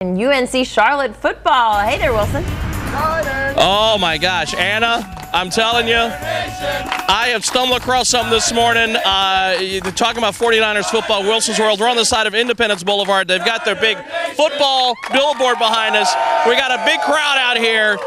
UNC Charlotte football. Hey there, Wilson. Oh my gosh, Anna, I'm telling you, I have stumbled across something this morning. Talking about 49ers football, Wilson's World. We're on the side of Independence Boulevard. They've got their big football billboard behind us. We got a big crowd out here.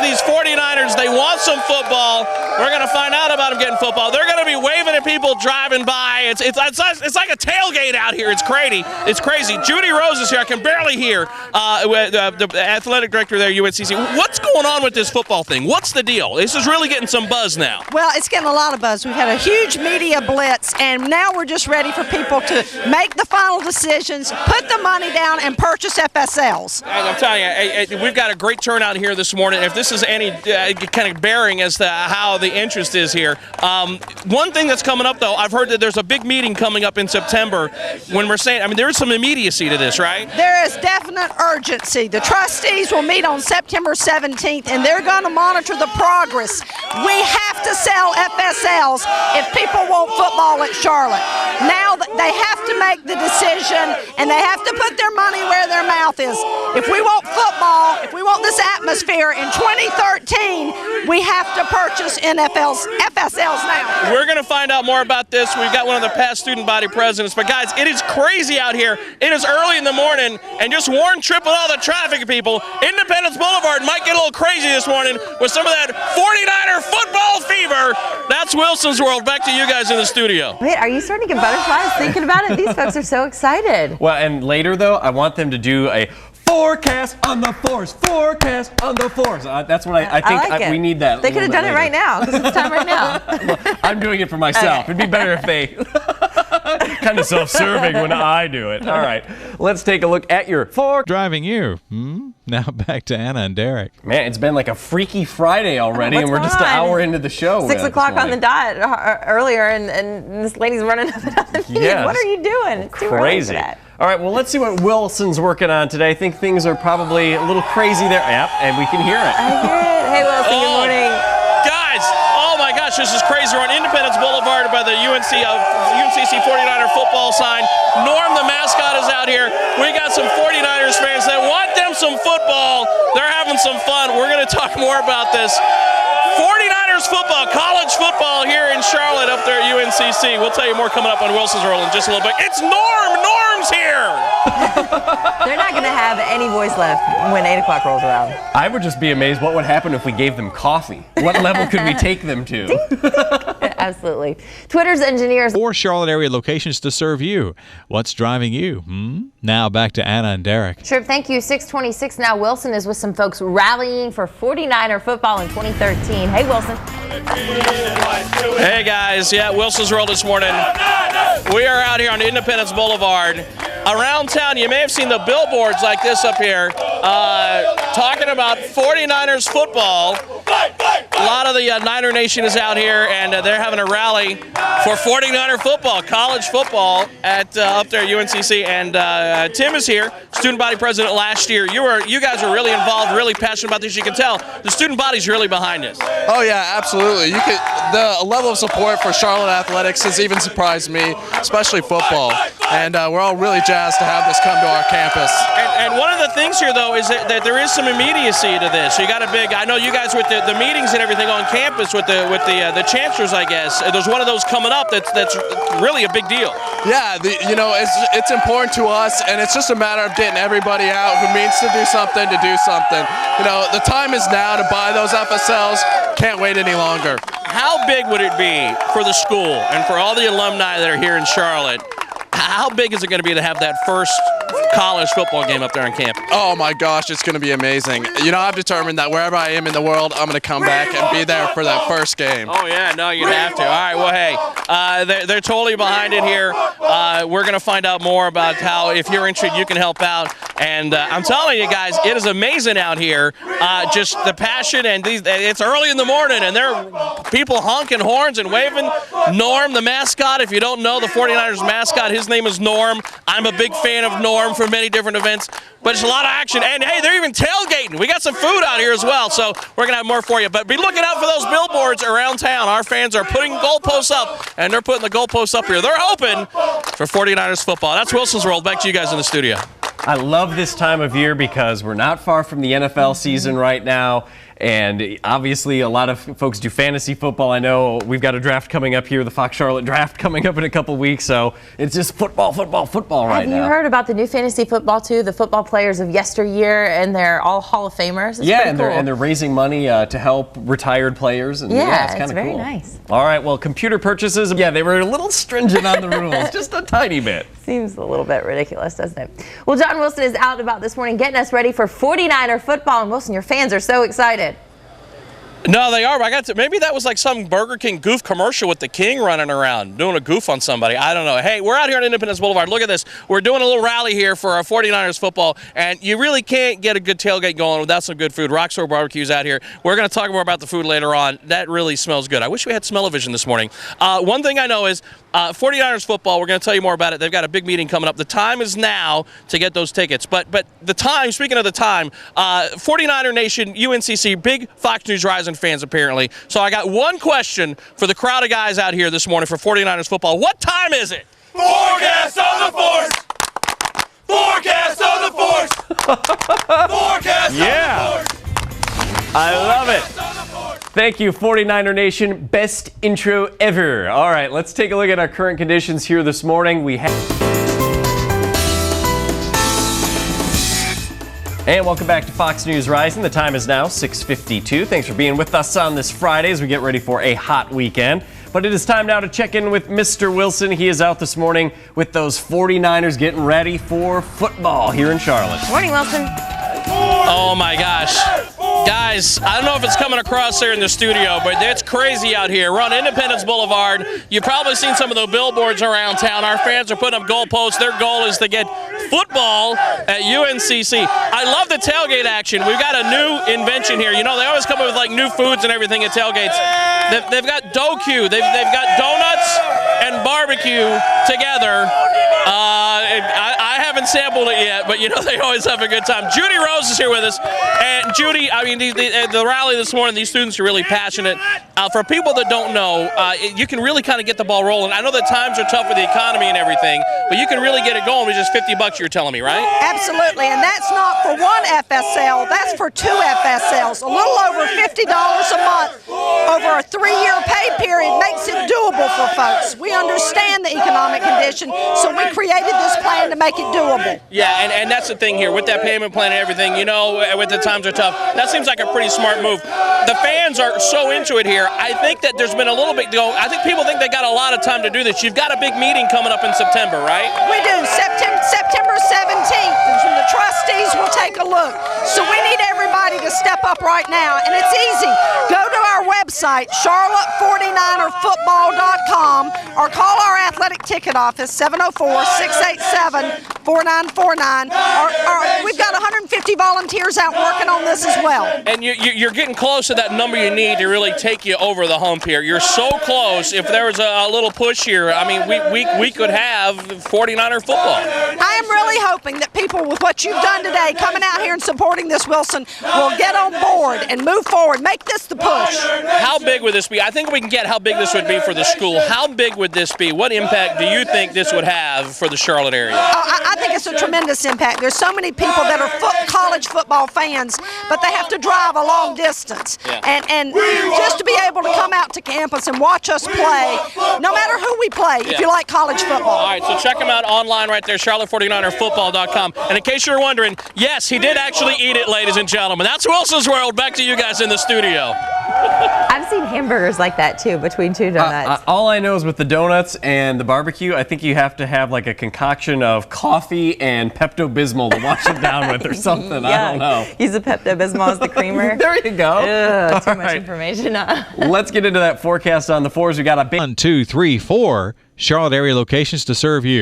These 49ers, they want some football. We're going to find out about them getting football. They're going to be waving at people driving by. It's like a tailgate out here. It's crazy. It's crazy. Judy Rose is here. I can barely hear the athletic director there at UNCC. What's going on with this football thing? What's the deal? This is really getting some buzz now. Well, it's getting a lot of buzz. We've had a huge media blitz, and now we're just ready for people to make the final decisions, put the money down, and purchase FSLs. I'm telling you, we've got a great turnout here this morning. If this is any kind of bearing as to how the interest is here. One thing that's coming up, though, I've heard that there's a big meeting coming up in September when we're saying, I mean, there is some immediacy to this, right? There is definite urgency. The trustees will meet on September 17th, and they're going to monitor the progress. We have to sell FSLs if people want football at Charlotte. Now they have to make the decision, and they have to put their money where their mouth is. If we want football, if we want this atmosphere in 2013, we have to purchase FSLs now. We're going to find out more about this. We've got one of the past student body presidents. But guys, it is crazy out here. It is early in the morning, and just warn Trip with all the traffic people, Independence Boulevard might get a little crazy this morning with some of that 49er football fever. That's Wilson's World. Back to you guys in the studio. Wait, are you starting to get butterflies thinking about it? These folks are so excited. Well, and later, though, I want them to do a forecast on the force. Forecast on the force. That's what I think like we need that. They could have done it right now because it's time right now. Well, I'm doing it for myself. Okay. It'd be better if they kind of self-serving when I do it. All right, let's take a look at your Driving you. Now back to Anna and Derek. Man, it's been like a freaky Friday already, and we're just an hour into the show. 6 o'clock on the dot earlier, and this lady's running up and down the meeting. Yeah, what are you doing? It's too early for that. All right, well, let's see what Wilson's working on today. I think things are probably a little crazy there. Yep, and we can hear it. I hear it. Hey, Wilson, good morning. Guys, oh my gosh, this is crazy. We're on Independence Boulevard by the UNCC 49er football sign. Norm, the mascot, is out here. We got some 49ers fans that want them some football. They're having some fun. We're going to talk more about this. 49ers football, college football here in Charlotte up there at UNCC. We'll tell you more coming up on Wilson's World in just a little bit. It's Norm! Norm's here! They're not going to have any voice left when 8 o'clock rolls around. I would just be amazed what would happen if we gave them coffee. What level could we take them to? Absolutely. Twitter's engineers. 4 Charlotte area locations to serve you. What's driving you? Now back to Anna and Derek. Sure, thank you. 6:26 now. Wilson is with some folks rallying for 49er football in 2013. Hey, Wilson. Hey, guys. Yeah, Wilson's World this morning. We are out here on Independence Boulevard. Around town, you may have seen the billboards like this up here talking about 49ers football. A lot of the Niner Nation is out here, and they're having a rally for 49er football, college football at up there at UNCC. And Tim is here, student body president last year. You guys are really involved, really passionate about this. You can tell the student body's really behind this. Oh yeah, absolutely. The level of support for Charlotte athletics has even surprised me, especially football. And we're all really jazzed to have this come to our campus. And one of the things here, though, is that there is some immediacy to this. You got a big. I know you guys with the meetings and everything on campus with the chancellors. I guess there's one of those coming up that's really a big deal. Yeah, it's important to us, and it's just a matter of getting everybody out who means to do something. The time is now to buy those FSLs. Can't wait any longer. How big would it be for the school and for all the alumni that are here in Charlotte? How big is it going to be to have that first college football game up there on campus? Oh my gosh, it's going to be amazing. I've determined that wherever I am in the world, I'm going to come back and be there for that first game. Oh yeah, no, you'd have to. All right, well, hey, they're totally behind it here. We're going to find out more about how, if you're interested, you can help out. And I'm telling you guys, it is amazing out here. Just the passion, and it's early in the morning, and there are people honking horns and waving. Norm, the mascot, if you don't know the 49ers mascot, his name is Norm. I'm a big fan of Norm for many different events, but it's a lot of action. And hey, they're even tailgating. We got some food out here as well, so we're going to have more for you. But be looking out for those billboards around town. Our fans are putting goalposts up, and they're putting the goalposts up here. They're hoping for 49ers football. That's Wilson's World. Back to you guys in the studio. I love this time of year because we're not far from the NFL season right now. And obviously, a lot of folks do fantasy football. I know we've got a draft coming up here, the Fox Charlotte draft coming up in a couple weeks. So it's just football right now. Have you heard about the new fantasy football, too? The football players of yesteryear, and they're all Hall of Famers. It's and cool. they're raising money to help retired players. And it's kind of very cool. nice. All right, well, computer purchases, they were a little stringent on the rules, just a tiny bit. Seems a little bit ridiculous, doesn't it? Well, John Wilson is out and about this morning getting us ready for 49er football. And Wilson, your fans are so excited. No, they are. Maybe that was like some Burger King goof commercial with the king running around doing a goof on somebody. I don't know. Hey, we're out here on Independence Boulevard. Look at this. We're doing a little rally here for our 49ers football, and you really can't get a good tailgate going without some good food. Rockstar Barbecue's out here. We're going to talk more about the food later on. That really smells good. I wish we had smell-o-vision this morning. One thing I know is 49ers football, we're going to tell you more about it. They've got a big meeting coming up. The time is now to get those tickets. But the time, speaking of the time, 49er Nation, UNCC, big Fox News Rising fans apparently. So I got one question for the crowd of guys out here this morning for 49ers football. What time is it? Forecast on the force! Forecast on the force! Forecast on the force! I love it. Thank you, 49er Nation. Best intro ever. All right, let's take a look at our current conditions here this morning. And welcome back to Fox News Rising. The time is now 6:52. Thanks for being with us on this Friday as we get ready for a hot weekend. But it is time now to check in with Mr. Wilson. He is out this morning with those 49ers getting ready for football here in Charlotte. Morning, Wilson. Oh my gosh. Guys, I don't know if it's coming across there in the studio, but it's crazy out here. We're on Independence Boulevard. You've probably seen some of the billboards around town. Our fans are putting up goalposts. Their goal is to get football at UNCC. I love the tailgate action. We've got a new invention here. You know, they always come up with like new foods and everything at tailgates. They've got dough-Q. They've got donuts and barbecue together. I haven't sampled it yet, but you know they always have a good time. Judy Rose is here with us, and Judy, I mean, the rally this morning, these students are really passionate. For people that don't know, you can really kind of get the ball rolling. I know that times are tough with the economy and everything, but you can really get it going with just $50 you're telling me, right? Absolutely, and that's not for one FSL, that's for two FSLs. A little over $50 a month over a 3-year pay period makes it doable for folks. We understand the economic condition, so we created this plan to make it doable. Yeah, and that's the thing here, with that payment plan and everything, you know, with the times are tough, that seems like a pretty smart move. The fans are so into it here. I think that there's been a little bit, I think people think they got a lot of time to do this. You've got a big meeting coming up in September, right? We do. September 17th is when the trustees will take a look. So we need everybody to step up right now, and it's easy. Go to our website, charlotte49erfootball.com, or call our athletic ticket office, 704-687-4949. We've got 150 volunteers out working on this as well. And you're getting close to that number you need to really take you over the hump here. You're so close. If there was a little push here, I mean, we could have 49er football. I am really hoping that people, with what you've done today, coming out here and supporting this, Wilson, will get on board and move forward. Make this the push. How big would this be? I think we can get how big this would be for the school. How big would this be? What impact do you think this would have for the Charlotte area? I think it's a tremendous impact. There's so many people that are college football fans, but they have to drive a long distance. Yeah. And just to be able to come out to campus and watch us play, no matter who we play, if you like college football. All right, so check them out online right there, charlotte49erfootball.com. And in case you're wondering, yes, he did actually eat it, ladies and gentlemen. That's Wilson's World. Back to you guys in the studio. I've seen hamburgers like that, too, between two donuts. All I know is with the donuts and the barbecue, I think you have to have like a concoction of coffee and Pepto-Bismol to wash it down with or something. I don't know. Use the Pepto-Bismol as the creamer. There you go. Ugh, too much information. Let's get into that forecast on the fours. We got a big 1, 2, 3, 4 Charlotte area locations to serve you.